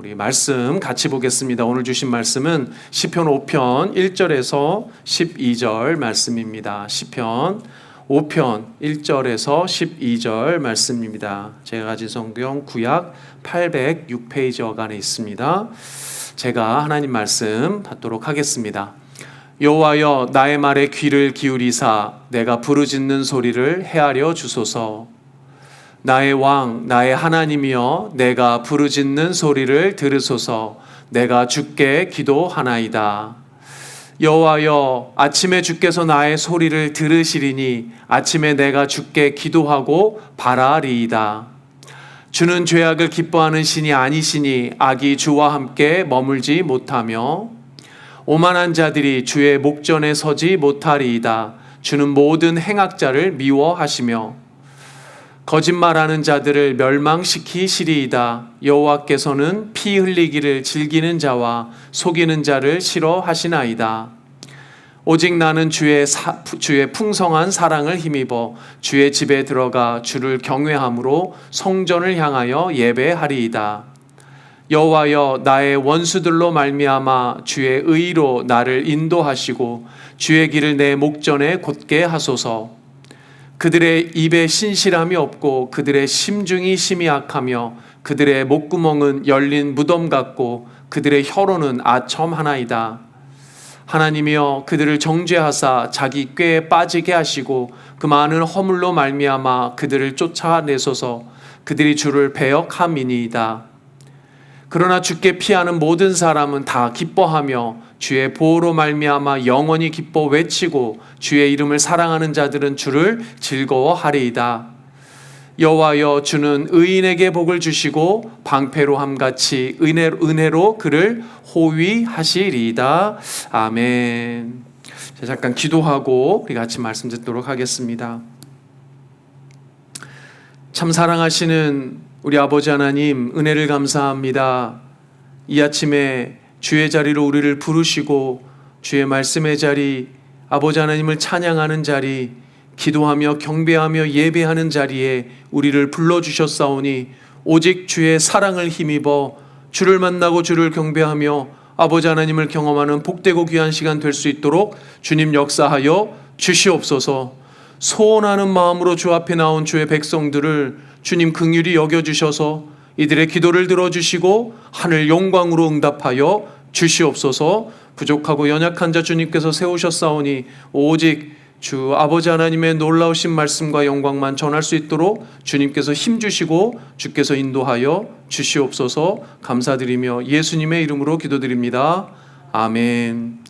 우리 말씀 같이 보겠습니다. 오늘 주신 말씀은 시편 5편 1절에서 12절 말씀입니다. 시편 5편 1절에서 12절 말씀입니다. 제가 가진 성경 구약 806페이지 어간에 있습니다. 제가 하나님 말씀 받도록 하겠습니다. 여호와여, 나의 말에 귀를 기울이사 내가 부르짖는 소리를 헤아려 주소서. 나의 왕, 나의 하나님이여, 내가 부르짖는 소리를 들으소서. 내가 주께 기도하나이다. 여호와여, 아침에 주께서 나의 소리를 들으시리니 아침에 내가 주께 기도하고 바라리이다. 주는 죄악을 기뻐하는 신이 아니시니 악이 주와 함께 머물지 못하며 오만한 자들이 주의 목전에 서지 못하리이다. 주는 모든 행악자를 미워하시며 거짓말하는 자들을 멸망시키시리이다. 여호와께서는 피 흘리기를 즐기는 자와 속이는 자를 싫어하시나이다. 오직 나는 주의 풍성한 사랑을 힘입어 주의 집에 들어가 주를 경외함으로 성전을 향하여 예배하리이다. 여호와여, 나의 원수들로 말미암아 주의 의로 나를 인도하시고 주의 길을 내 목전에 곧게 하소서. 그들의 입에 신실함이 없고 그들의 심중이 심히 악하며 그들의 목구멍은 열린 무덤 같고 그들의 혀로는 아첨하나이다. 하나님이여, 그들을 정죄하사 자기 꾀에 빠지게 하시고 그 많은 허물로 말미암아 그들을 쫓아내소서. 그들이 주를 배역함이니이다. 그러나 주께 피하는 모든 사람은 다 기뻐하며 주의 보호로 말미암아 영원히 기뻐 외치고 주의 이름을 사랑하는 자들은 주를 즐거워하리이다. 여호와여, 주는 의인에게 복을 주시고 방패로 함같이 은혜로 그를 호위하시리이다. 아멘. 자, 잠깐 기도하고 우리 같이 말씀 듣도록 하겠습니다. 참 사랑하시는 우리 아버지 하나님, 은혜를 감사합니다. 이 아침에 주의 자리로 우리를 부르시고 주의 말씀의 자리, 아버지 하나님을 찬양하는 자리, 기도하며 경배하며 예배하는 자리에 우리를 불러주셨사오니 오직 주의 사랑을 힘입어 주를 만나고 주를 경배하며 아버지 하나님을 경험하는 복되고 귀한 시간 될 수 있도록 주님 역사하여 주시옵소서. 소원하는 마음으로 주 앞에 나온 주의 백성들을 주님 긍휼히 여겨주셔서 이들의 기도를 들어주시고 하늘 영광으로 응답하여 주시옵소서. 부족하고 연약한 자 주님께서 세우셨사오니 오직 주 아버지 하나님의 놀라우신 말씀과 영광만 전할 수 있도록 주님께서 힘주시고 주께서 인도하여 주시옵소서. 감사드리며 예수님의 이름으로 기도드립니다. 아멘.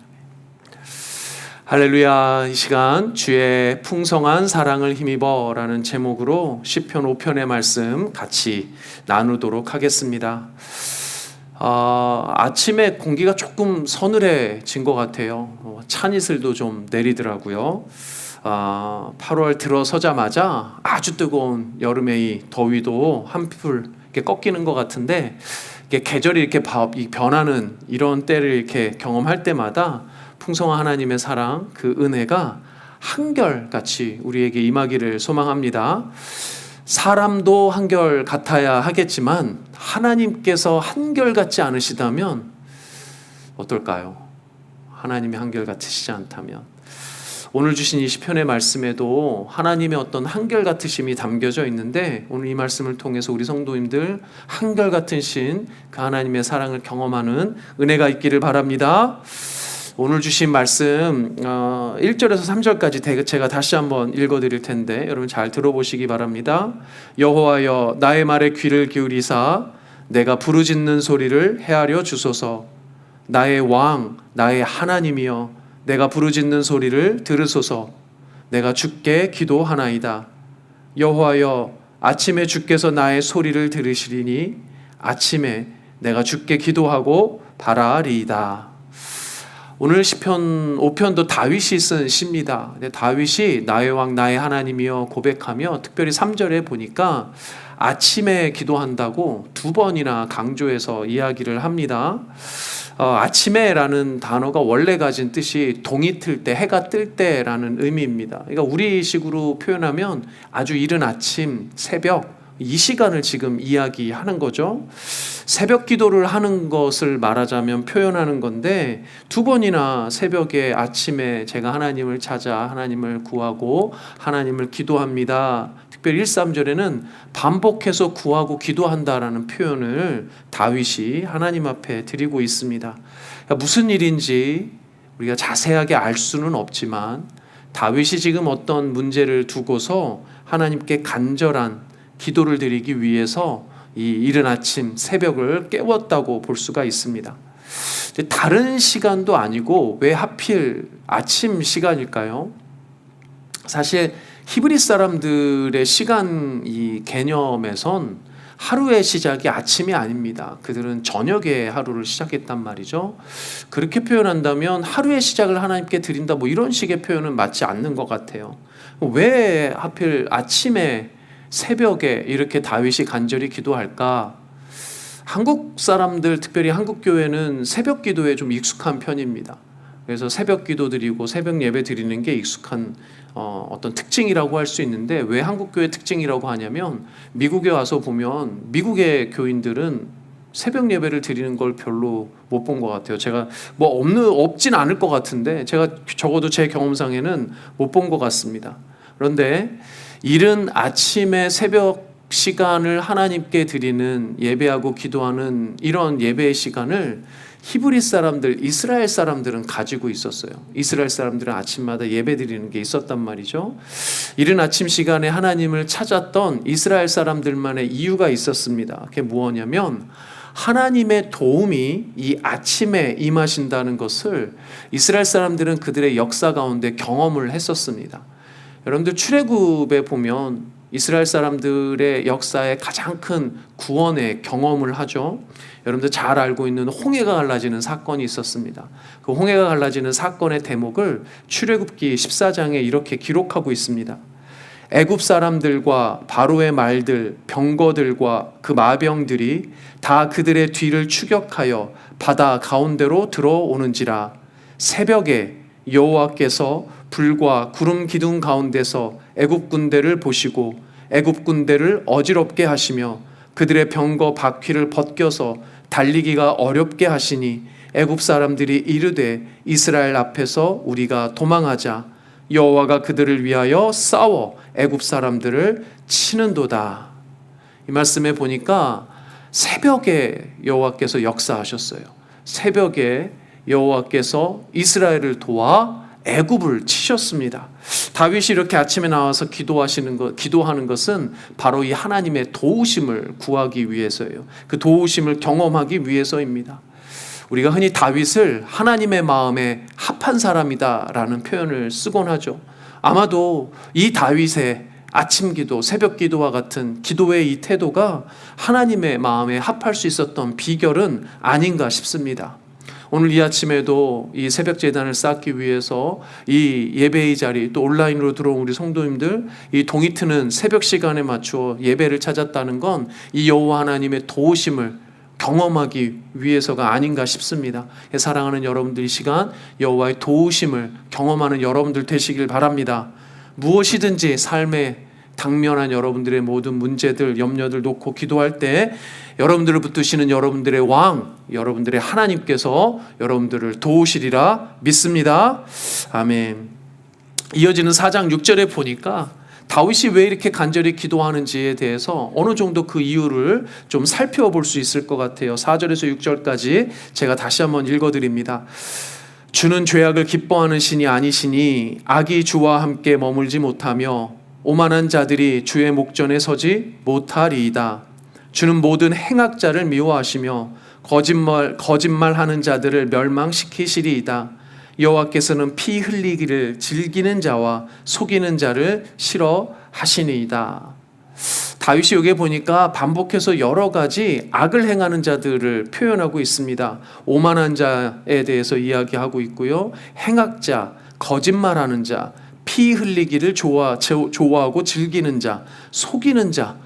할렐루야. 이 시간 주의 풍성한 사랑을 힘입어 라는 제목으로 시편 5편의 말씀 같이 나누도록 하겠습니다. 아침에 공기가 조금 서늘해진 것 같아요. 찬이슬도 좀 내리더라고요. 8월 들어서자마자 아주 뜨거운 여름의 이 더위도 한풀 꺾이는 것 같은데, 계절이 이렇게 변하는 이런 때를 이렇게 경험할 때마다 풍성한 하나님의 사랑, 그 은혜가 한결같이 우리에게 임하기를 소망합니다. 사람도 한결 같아야 하겠지만 하나님께서 한결같지 않으시다면 어떨까요? 하나님이 한결같으시지 않다면. 오늘 주신 이 시편의 말씀에도 하나님의 어떤 한결같으심이 담겨져 있는데, 오늘 이 말씀을 통해서 우리 성도님들 한결같으신 그 하나님의 사랑을 경험하는 은혜가 있기를 바랍니다. 오늘 주신 말씀 1절에서 3절까지 제가 다시 한번 읽어드릴 텐데 여러분 잘 들어보시기 바랍니다. 여호와여, 나의 말에 귀를 기울이사 내가 부르짖는 소리를 헤아려 주소서. 나의 왕, 나의 하나님이여, 내가 부르짖는 소리를 들으소서. 내가 주께 기도하나이다. 여호와여, 아침에 주께서 나의 소리를 들으시리니 아침에 내가 주께 기도하고 바라리이다. 오늘 시편 5편도 다윗이 쓴 시입니다. 근데 다윗이 나의 왕 나의 하나님이여 고백하며 특별히 3절에 보니까 아침에 기도한다고 2번이나 강조해서 이야기를 합니다. 아침에라는 단어가 원래 가진 뜻이 동이 틀 때, 해가 뜰 때라는 의미입니다. 그러니까 우리식으로 표현하면 아주 이른 아침, 새벽, 이 시간을 지금 이야기하는 거죠. 새벽 기도를 하는 것을 말하자면 표현하는 건데, 두 번이나 새벽에 아침에 제가 하나님을 찾아 하나님을 구하고 하나님을 기도합니다. 특별히 1, 3절에는 반복해서 구하고 기도한다라는 표현을 다윗이 하나님 앞에 드리고 있습니다. 무슨 일인지 우리가 자세하게 알 수는 없지만 다윗이 지금 어떤 문제를 두고서 하나님께 간절한 기도를 드리기 위해서 이 이른 아침 새벽을 깨웠다고 볼 수가 있습니다. 다른 시간도 아니고 왜 하필 아침 시간일까요? 사실 히브리 사람들의 시간 이 개념에선 하루의 시작이 아침이 아닙니다. 그들은 저녁에 하루를 시작했단 말이죠. 그렇게 표현한다면 하루의 시작을 하나님께 드린다, 뭐 이런 식의 표현은 맞지 않는 것 같아요. 왜 하필 아침에 새벽에 이렇게 다윗이 간절히 기도할까? 한국 사람들, 특별히 한국 교회는 새벽 기도에 좀 익숙한 편입니다. 그래서 새벽 기도 드리고 새벽 예배 드리는 게 익숙한 어떤 특징이라고 할 수 있는데, 왜 한국 교회 특징이라고 하냐면 미국에 와서 보면 미국의 교인들은 새벽 예배를 드리는 걸 별로 못 본 것 같아요. 제가 뭐 없진 않을 것 같은데 제가 적어도 제 경험상에는 못 본 것 같습니다. 그런데 이른 아침에 새벽 시간을 하나님께 드리는, 예배하고 기도하는 이런 예배의 시간을 히브리 사람들, 이스라엘 사람들은 가지고 있었어요. 이스라엘 사람들은 아침마다 예배 드리는 게 있었단 말이죠. 이른 아침 시간에 하나님을 찾았던 이스라엘 사람들만의 이유가 있었습니다. 그게 무엇이냐면 하나님의 도움이 이 아침에 임하신다는 것을 이스라엘 사람들은 그들의 역사 가운데 경험을 했었습니다. 여러분들 출애굽에 보면 이스라엘 사람들의 역사의 가장 큰 구원의 경험을 하죠. 여러분들 잘 알고 있는 홍해가 갈라지는 사건이 있었습니다. 그 홍해가 갈라지는 사건의 대목을 출애굽기 14장에 이렇게 기록하고 있습니다. 애굽 사람들과 바로의 말들, 병거들과 그 마병들이 다 그들의 뒤를 추격하여 바다 가운데로 들어오는지라. 새벽에 여호와께서 불과 구름 기둥 가운데서 애굽 군대를 보시고 애굽 군대를 어지럽게 하시며 그들의 병거 바퀴를 벗겨서 달리기가 어렵게 하시니 애굽 사람들이 이르되 이스라엘 앞에서 우리가 도망하자. 여호와가 그들을 위하여 싸워 애굽 사람들을 치는도다. 이 말씀에 보니까 새벽에 여호와께서 역사하셨어요. 새벽에 여호와께서 이스라엘을 도와 애굽을 치셨습니다. 다윗이 이렇게 아침에 나와서 기도하는 것은 바로 이 하나님의 도우심을 구하기 위해서예요. 그 도우심을 경험하기 위해서입니다. 우리가 흔히 다윗을 하나님의 마음에 합한 사람이다라는 표현을 쓰곤 하죠. 아마도 이 다윗의 아침 기도, 새벽 기도와 같은 기도의 이 태도가 하나님의 마음에 합할 수 있었던 비결은 아닌가 싶습니다. 오늘 이 아침에도 이 새벽 제단을 쌓기 위해서 이 예배의 자리, 또 온라인으로 들어온 우리 성도님들, 이 동이 트는 새벽 시간에 맞추어 예배를 찾았다는 건 이 여호와 하나님의 도우심을 경험하기 위해서가 아닌가 싶습니다. 사랑하는 여러분들, 이 시간 여호와의 도우심을 경험하는 여러분들 되시길 바랍니다. 무엇이든지 삶에 당면한 여러분들의 모든 문제들, 염려들 놓고 기도할 때 여러분들을 붙드시는 여러분들의 왕, 여러분들의 하나님께서 여러분들을 도우시리라 믿습니다. 아멘. 이어지는 4장 6절에 보니까 다윗이 왜 이렇게 간절히 기도하는지에 대해서 어느 정도 그 이유를 좀 살펴볼 수 있을 것 같아요. 4절에서 6절까지 제가 다시 한번 읽어드립니다. 주는 죄악을 기뻐하는 신이 아니시니 악이 주와 함께 머물지 못하며 오만한 자들이 주의 목전에 서지 못하리이다. 주는 모든 행악자를 미워하시며 거짓말하는 자들을 멸망시키시리이다. 여호와께서는 피 흘리기를 즐기는 자와 속이는 자를 싫어하시니이다. 다윗이 여기에 보니까 반복해서 여러 가지 악을 행하는 자들을 표현하고 있습니다. 오만한 자에 대해서 이야기하고 있고요. 행악자, 거짓말하는 자, 피 흘리기를 좋아하고 즐기는 자, 속이는 자,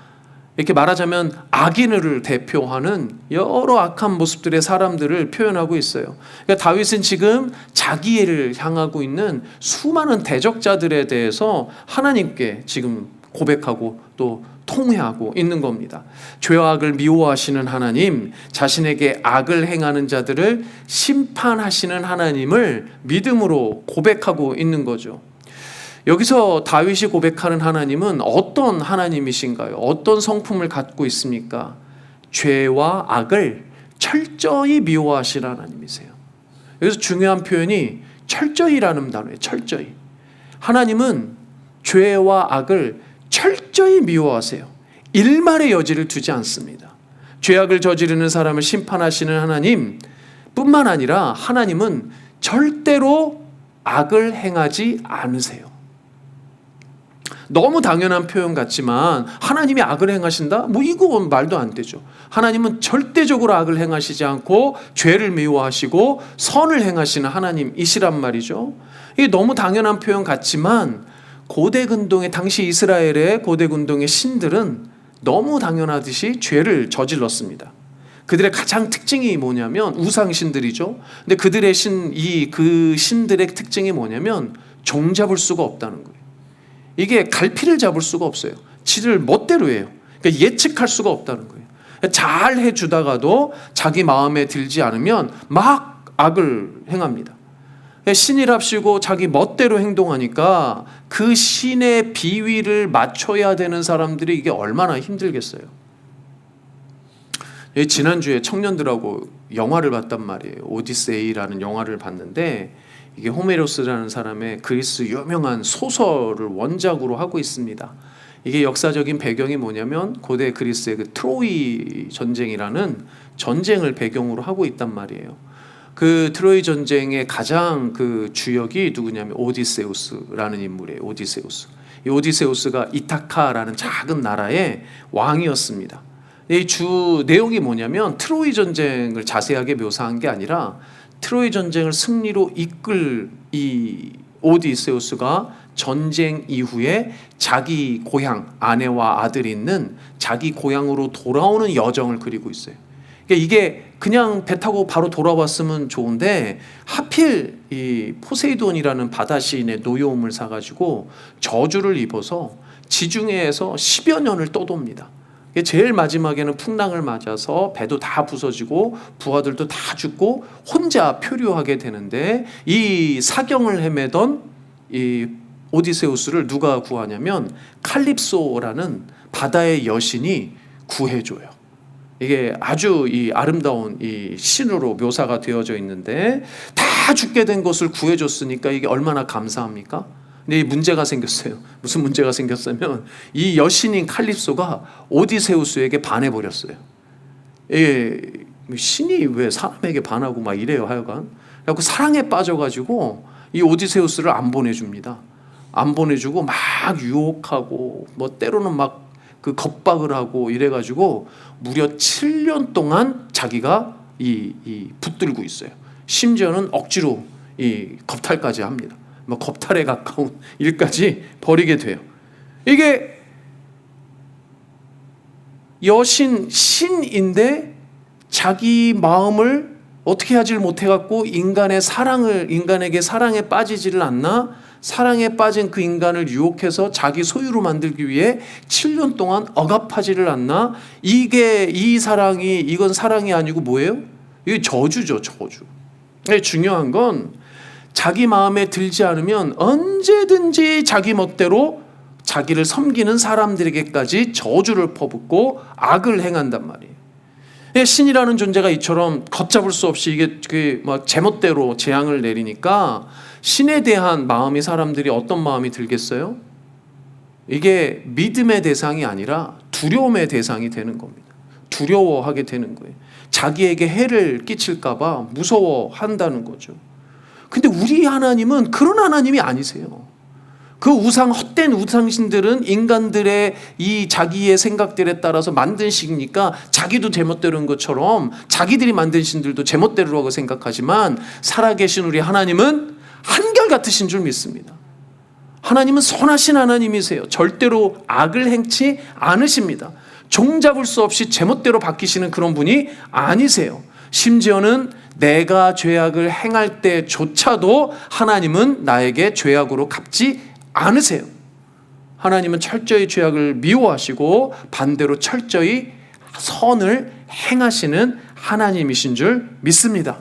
이렇게 말하자면 악인을 대표하는 여러 악한 모습들의 사람들을 표현하고 있어요. 그러니까 다윗은 지금 자기를 향하고 있는 수많은 대적자들에 대해서 하나님께 지금 고백하고 또 통회하고 있는 겁니다. 죄와 악을 미워하시는 하나님, 자신에게 악을 행하는 자들을 심판하시는 하나님을 믿음으로 고백하고 있는 거죠. 여기서 다윗이 고백하는 하나님은 어떤 하나님이신가요? 어떤 성품을 갖고 있습니까? 죄와 악을 철저히 미워하시는 하나님이세요. 여기서 중요한 표현이 철저히라는 단어예요. 철저히. 하나님은 죄와 악을 철저히 미워하세요. 일말의 여지를 두지 않습니다. 죄악을 저지르는 사람을 심판하시는 하나님 뿐만 아니라 하나님은 절대로 악을 행하지 않으세요. 너무 당연한 표현 같지만 하나님이 악을 행하신다? 이건 말도 안 되죠. 하나님은 절대적으로 악을 행하시지 않고 죄를 미워하시고 선을 행하시는 하나님이시란 말이죠. 이게 너무 당연한 표현 같지만 고대 근동의 당시 이스라엘의 고대 근동의 신들은 너무 당연하듯이 죄를 저질렀습니다. 그들의 가장 특징이 뭐냐면 우상신들이죠. 근데 그들의 그 신들의 특징이 뭐냐면 종잡을 수가 없다는 거예요. 이게 갈피를 잡을 수가 없어요. 지를 멋대로 해요. 그러니까 예측할 수가 없다는 거예요. 잘 해주다가도 자기 마음에 들지 않으면 막 악을 행합니다. 신이랍시고 자기 멋대로 행동하니까 그 신의 비위를 맞춰야 되는 사람들이 이게 얼마나 힘들겠어요. 지난주에 청년들하고 영화를 봤단 말이에요. 오디세이라는 영화를 봤는데 이게 호메로스라는 사람의 그리스 유명한 소설을 원작으로 하고 있습니다. 이게 역사적인 배경이 뭐냐면 고대 그리스의 그 트로이 전쟁이라는 전쟁을 배경으로 하고 있단 말이에요. 그 트로이 전쟁의 가장 그 주역이 누구냐면 오디세우스라는 인물이에요. 오디세우스. 이 오디세우스가 이타카라는 작은 나라의 왕이었습니다. 이 주 내용이 뭐냐면 트로이 전쟁을 자세하게 묘사한 게 아니라 트로이 전쟁을 승리로 이끌 이 오디세우스가 전쟁 이후에 자기 고향, 아내와 아들이 있는 자기 고향으로 돌아오는 여정을 그리고 있어요. 그러니까 이게 그냥 배 타고 바로 돌아왔으면 좋은데 하필 이 포세이돈이라는 바다시인의 노여움을 사가지고 저주를 입어서 지중해에서 10여 년을 떠돕니다. 제일 마지막에는 풍랑을 맞아서 배도 다 부서지고 부하들도 다 죽고 혼자 표류하게 되는데 이 사경을 헤매던 이 오디세우스를 누가 구하냐면 칼립소라는 바다의 여신이 구해줘요. 이게 아주 이 아름다운 이 신으로 묘사가 되어져 있는데 다 죽게 된 것을 구해줬으니까 이게 얼마나 감사합니까? 근데 문제가 생겼어요. 무슨 문제가 생겼냐면 이 여신인 칼립소가 오디세우스에게 반해버렸어요. 신이 왜 사람에게 반하고 막 이래요 하여간. 그래서 사랑에 빠져가지고 이 오디세우스를 안 보내줍니다. 안 보내주고 막 유혹하고 뭐 때로는 막 그 겁박을 하고 이래가지고 무려 7년 동안 자기가 붙들고 있어요. 심지어는 억지로 이 겁탈까지 합니다. 뭐 겁탈에 가까운 일까지 벌이게 돼요. 이게 신인데 자기 마음을 어떻게 하지를 못해갖고 인간에게 사랑에 빠지지를 않나? 사랑에 빠진 그 인간을 유혹해서 자기 소유로 만들기 위해 7년 동안 억압하지를 않나? 이건 사랑이 아니고 뭐예요? 이게 저주죠, 저주. 중요한 건 자기 마음에 들지 않으면 언제든지 자기 멋대로 자기를 섬기는 사람들에게까지 저주를 퍼붓고 악을 행한단 말이에요. 신이라는 존재가 이처럼 걷잡을 수 없이 이게 막 제멋대로 재앙을 내리니까 신에 대한 마음이 사람들이 어떤 마음이 들겠어요? 이게 믿음의 대상이 아니라 두려움의 대상이 되는 겁니다. 두려워하게 되는 거예요. 자기에게 해를 끼칠까봐 무서워한다는 거죠. 근데 우리 하나님은 그런 하나님이 아니세요. 그 헛된 우상신들은 인간들의 이 자기의 생각들에 따라서 만든 신이니까 자기도 제멋대로인 것처럼 자기들이 만든 신들도 제멋대로라고 생각하지만 살아계신 우리 하나님은 한결같으신 줄 믿습니다. 하나님은 선하신 하나님이세요. 절대로 악을 행치 않으십니다. 종잡을 수 없이 제멋대로 바뀌시는 그런 분이 아니세요. 심지어는 내가 죄악을 행할 때조차도 하나님은 나에게 죄악으로 갚지 않으세요. 하나님은 철저히 죄악을 미워하시고 반대로 철저히 선을 행하시는 하나님이신 줄 믿습니다.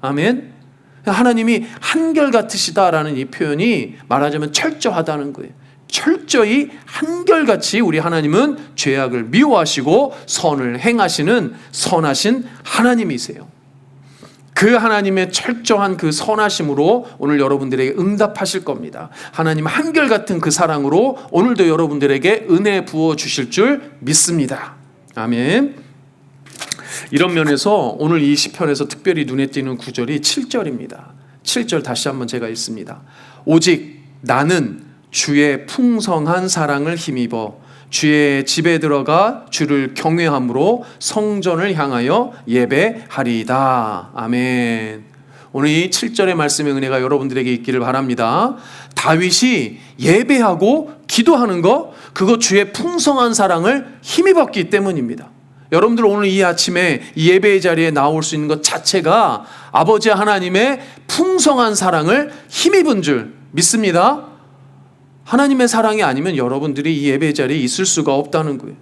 아멘. 하나님이 한결같으시다라는 이 표현이 말하자면 철저하다는 거예요. 철저히 한결같이 우리 하나님은 죄악을 미워하시고 선을 행하시는 선하신 하나님이세요. 그 하나님의 철저한 그 선하심으로 오늘 여러분들에게 응답하실 겁니다. 하나님 한결같은 그 사랑으로 오늘도 여러분들에게 은혜 부어주실 줄 믿습니다. 아멘. 이런 면에서 오늘 이 시편에서 특별히 눈에 띄는 구절이 7절입니다. 7절 다시 한번 제가 읽습니다. 오직 나는 주의 풍성한 사랑을 힘입어 주의 집에 들어가 주를 경외함으로 성전을 향하여 예배하리이다. 아멘. 오늘 이 7절의 말씀의 은혜가 여러분들에게 있기를 바랍니다. 다윗이 예배하고 기도하는 거, 그거 주의 풍성한 사랑을 힘입었기 때문입니다. 여러분들 오늘 이 아침에 이 예배의 자리에 나올 수 있는 것 자체가 아버지 하나님의 풍성한 사랑을 힘입은 줄 믿습니다. 하나님의 사랑이 아니면 여러분들이 이 예배 자리에 있을 수가 없다는 거예요.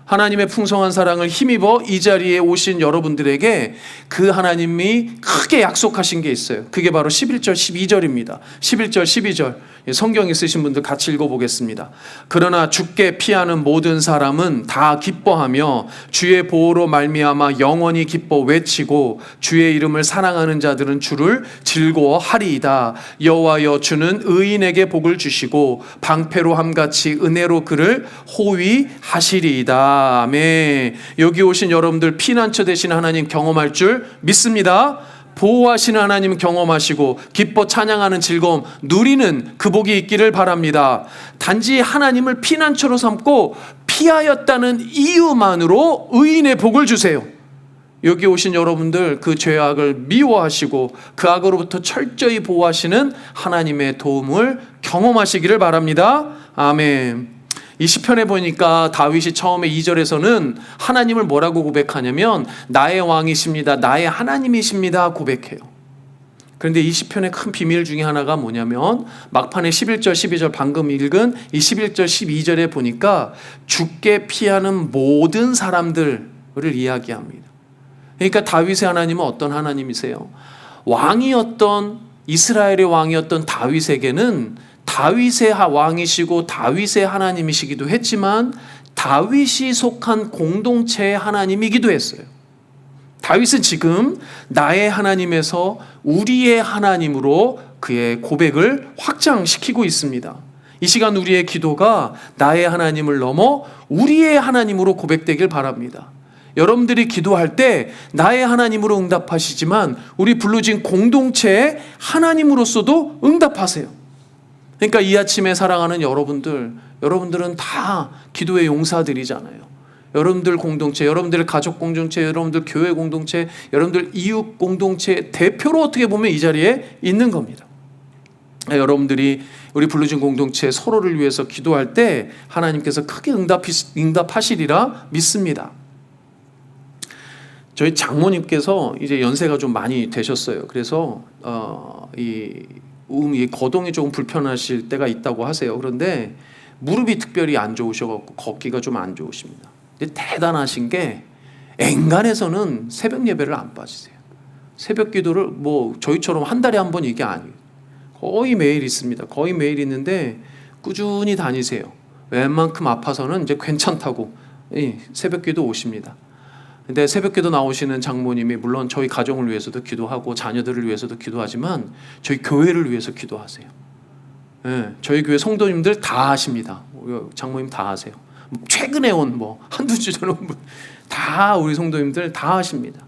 하나님의 풍성한 사랑을 힘입어 이 자리에 오신 여러분들에게 그 하나님이 크게 약속하신 게 있어요. 그게 바로 11절 12절입니다. 11절 12절 성경 있으신 분들 같이 읽어보겠습니다. 그러나 주께 피하는 모든 사람은 다 기뻐하며 주의 보호로 말미암아 영원히 기뻐 외치고 주의 이름을 사랑하는 자들은 주를 즐거워하리이다. 여호와여 주는 의인에게 복을 주시고 방패로 함같이 은혜로 그를 호위하시리이다. 아멘. 여기 오신 여러분들 피난처 되신 하나님 경험할 줄 믿습니다. 보호하시는 하나님 경험하시고 기뻐 찬양하는 즐거움 누리는 그 복이 있기를 바랍니다. 단지 하나님을 피난처로 삼고 피하였다는 이유만으로 의인의 복을 주세요. 여기 오신 여러분들 그 죄악을 미워하시고 그 악으로부터 철저히 보호하시는 하나님의 도움을 경험하시기를 바랍니다. 아멘. 이 시편에 보니까 다윗이 처음에 2절에서는 하나님을 뭐라고 고백하냐면 나의 왕이십니다, 나의 하나님이십니다 고백해요. 그런데 이 시편의 큰 비밀 중에 하나가 뭐냐면 막판에 11절 12절 방금 읽은 이 11절 12절에 보니까 주께 피하는 모든 사람들을 이야기합니다. 그러니까 다윗의 하나님은 어떤 하나님이세요? 왕이었던 이스라엘의 왕이었던 다윗에게는 다윗의 왕이시고 다윗의 하나님이시기도 했지만 다윗이 속한 공동체의 하나님이기도 했어요. 다윗은 지금 나의 하나님에서 우리의 하나님으로 그의 고백을 확장시키고 있습니다. 이 시간 우리의 기도가 나의 하나님을 넘어 우리의 하나님으로 고백되길 바랍니다. 여러분들이 기도할 때 나의 하나님으로 응답하시지만 우리 부르짖은 공동체의 하나님으로서도 응답하세요. 그러니까 이 아침에 사랑하는 여러분들은 다 기도의 용사들이잖아요. 여러분들 공동체, 여러분들 가족 공동체, 여러분들 교회 공동체, 여러분들 이웃 공동체 대표로 어떻게 보면 이 자리에 있는 겁니다. 여러분들이 우리 부르짖은 공동체 서로를 위해서 기도할 때 하나님께서 크게 응답하시리라 믿습니다. 저희 장모님께서 이제 연세가 좀 많이 되셨어요. 그래서 이 거동이 조금 불편하실 때가 있다고 하세요. 그런데 무릎이 특별히 안 좋으셔갖고 걷기가 좀 안 좋으십니다. 근데 대단하신 게 엔간해서는 새벽 예배를 안 빠지세요. 새벽 기도를 뭐 저희처럼 한 달에 한 번 이게 아니에요. 거의 매일 있습니다. 거의 매일 있는데 꾸준히 다니세요. 웬만큼 아파서는 이제 괜찮다고 새벽 기도 오십니다. 근데 새벽기도 나오시는 장모님이 물론 저희 가정을 위해서도 기도하고 자녀들을 위해서도 기도하지만 저희 교회를 위해서 기도하세요. 네, 저희 교회 성도님들 다 하십니다. 장모님 다 하세요. 최근에 온 한두 주 전에 온 다 우리 성도님들 다 하십니다.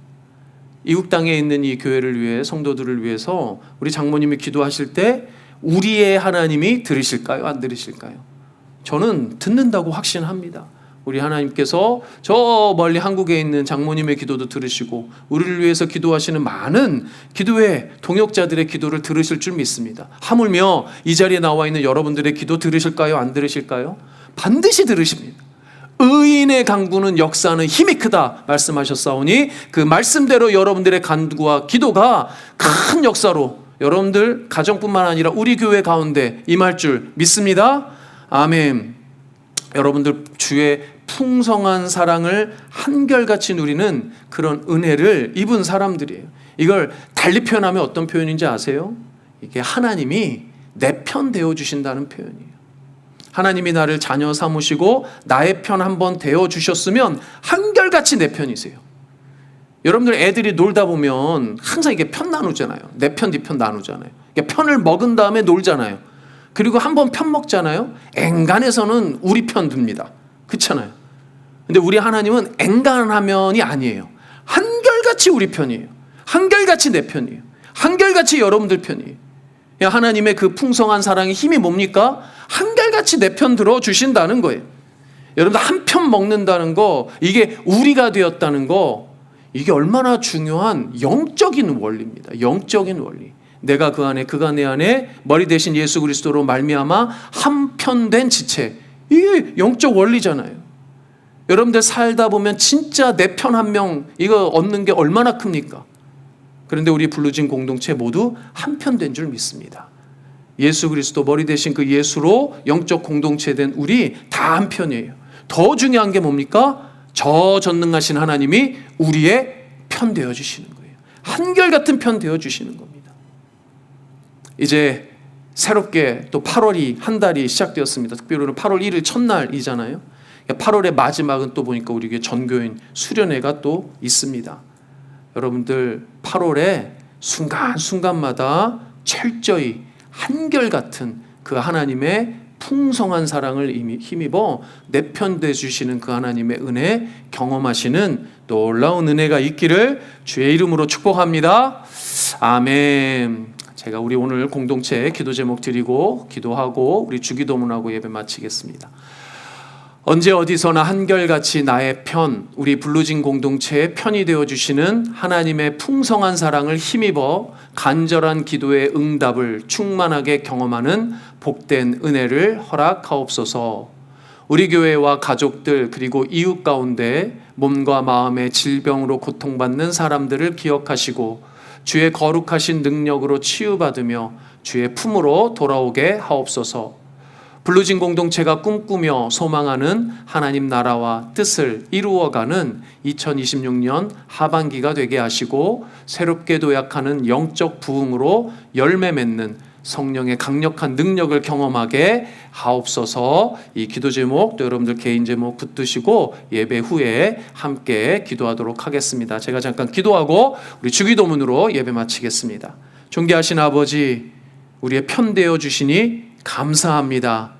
이국 땅에 있는 이 교회를 위해 성도들을 위해서 우리 장모님이 기도하실 때 우리의 하나님이 들으실까요? 안 들으실까요? 저는 듣는다고 확신합니다. 우리 하나님께서 저 멀리 한국에 있는 장모님의 기도도 들으시고 우리를 위해서 기도하시는 많은 기도회 동역자들의 기도를 들으실 줄 믿습니다. 하물며 이 자리에 나와 있는 여러분들의 기도 들으실까요? 안 들으실까요? 반드시 들으십니다. 의인의 간구는 역사하는 힘이 크다 말씀하셨사오니 그 말씀대로 여러분들의 간구와 기도가 큰 역사로 여러분들 가정뿐만 아니라 우리 교회 가운데 임할 줄 믿습니다. 아멘. 여러분들 주의 풍성한 사랑을 한결같이 누리는 그런 은혜를 입은 사람들이에요. 이걸 달리 표현하면 어떤 표현인지 아세요? 이게 하나님이 내 편 되어주신다는 표현이에요. 하나님이 나를 자녀 삼으시고 나의 편 한번 되어주셨으면 한결같이 내 편이세요. 여러분들 애들이 놀다 보면 항상 이게 편 나누잖아요. 내 편, 네 편 나누잖아요. 편을 먹은 다음에 놀잖아요. 그리고 한번 편 먹잖아요. 엔간해서는 우리 편 듭니다. 그렇잖아요. 근데 우리 하나님은 엔간하면이 아니에요. 한결같이 우리 편이에요. 한결같이 내 편이에요. 한결같이 여러분들 편이에요. 하나님의 그 풍성한 사랑의 힘이 뭡니까? 한결같이 내 편 들어주신다는 거예요. 여러분들 한 편 먹는다는 거, 이게 우리가 되었다는 거, 이게 얼마나 중요한 영적인 원리입니다. 영적인 원리. 내가 그 안에, 그가 내 안에 머리 대신 예수 그리스도로 말미암아 한편된 지체. 이게 영적 원리잖아요. 여러분들 살다 보면 진짜 내 편 한 명 이거 얻는 게 얼마나 큽니까? 그런데 우리 블루진 공동체 모두 한편된 줄 믿습니다. 예수 그리스도 머리 대신 그 예수로 영적 공동체 된 우리 다 한편이에요. 더 중요한 게 뭡니까? 저 전능하신 하나님이 우리의 편 되어주시는 거예요. 한결같은 편 되어주시는 겁니다. 이제 새롭게 또 8월이 한 달이 시작되었습니다. 특별히 8월 1일 첫날이잖아요. 8월의 마지막은 또 보니까 우리 교회 전교인 수련회가 또 있습니다. 여러분들 8월에 순간순간마다 철저히 한결같은 그 하나님의 풍성한 사랑을 힘입어 내 편 되주시는 그 하나님의 은혜 경험하시는 놀라운 은혜가 있기를 주의 이름으로 축복합니다. 아멘. 제가 우리 오늘 공동체 기도 제목 드리고 기도하고 우리 주기도문하고 예배 마치겠습니다. 언제 어디서나 한결같이 나의 편, 우리 블루진 공동체의 편이 되어주시는 하나님의 풍성한 사랑을 힘입어 간절한 기도의 응답을 충만하게 경험하는 복된 은혜를 허락하옵소서. 우리 교회와 가족들 그리고 이웃 가운데 몸과 마음의 질병으로 고통받는 사람들을 기억하시고 주의 거룩하신 능력으로 치유받으며 주의 품으로 돌아오게 하옵소서. 블루진 공동체가 꿈꾸며 소망하는 하나님 나라와 뜻을 이루어가는 2026년 하반기가 되게 하시고 새롭게 도약하는 영적 부흥으로 열매 맺는 성령의 강력한 능력을 경험하게 하옵소서. 이 기도 제목 또 여러분들 개인 제목 붙드시고 예배 후에 함께 기도하도록 하겠습니다. 제가 잠깐 기도하고 우리 주기도문으로 예배 마치겠습니다. 존귀하신 아버지, 우리의 편 되어 주시니 감사합니다.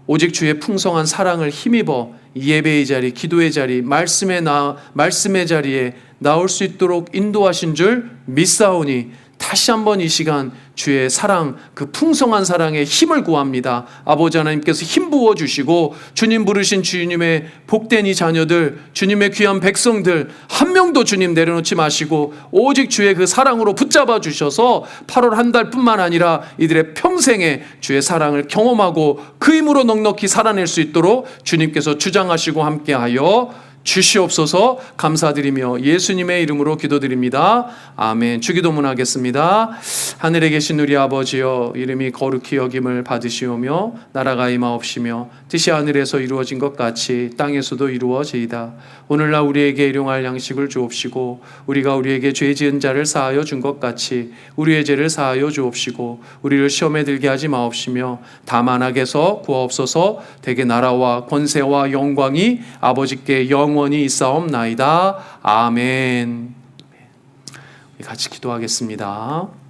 오직 주의 풍성한 사랑을 힘입어 예배의 자리, 기도의 자리, 말씀의 자리에 나올 수 있도록 인도하신 줄 믿사오니 다시 한번 이 시간 주의 사랑, 그 풍성한 사랑에 힘을 구합니다. 아버지 하나님께서 힘 부어주시고 주님 부르신 주님의 복된 이 자녀들, 주님의 귀한 백성들 한 명도 주님 내려놓지 마시고 오직 주의 그 사랑으로 붙잡아 주셔서 8월 한 달뿐만 아니라 이들의 평생에 주의 사랑을 경험하고 그 힘으로 넉넉히 살아낼 수 있도록 주님께서 주장하시고 함께하여 주시옵소서. 감사드리며 예수님의 이름으로 기도드립니다. 아멘. 주기도문 하겠습니다. 하늘에 계신 우리 아버지여, 이름이 거룩히 여김을 받으시오며 나라가 임하옵시며 뜻이 하늘에서 이루어진 것 같이 땅에서도 이루어지이다. 오늘날 우리에게 일용할 양식을 주옵시고 우리가 우리에게 죄 지은 자를 사하여 준 것 같이 우리의 죄를 사하여 주옵시고 우리를 시험에 들게 하지 마옵시며 다만 악에서 구하옵소서. 대개 나라와 권세와 영광이 아버지께 영원히 있사옵나이다. 아멘. 같이 기도하겠습니다.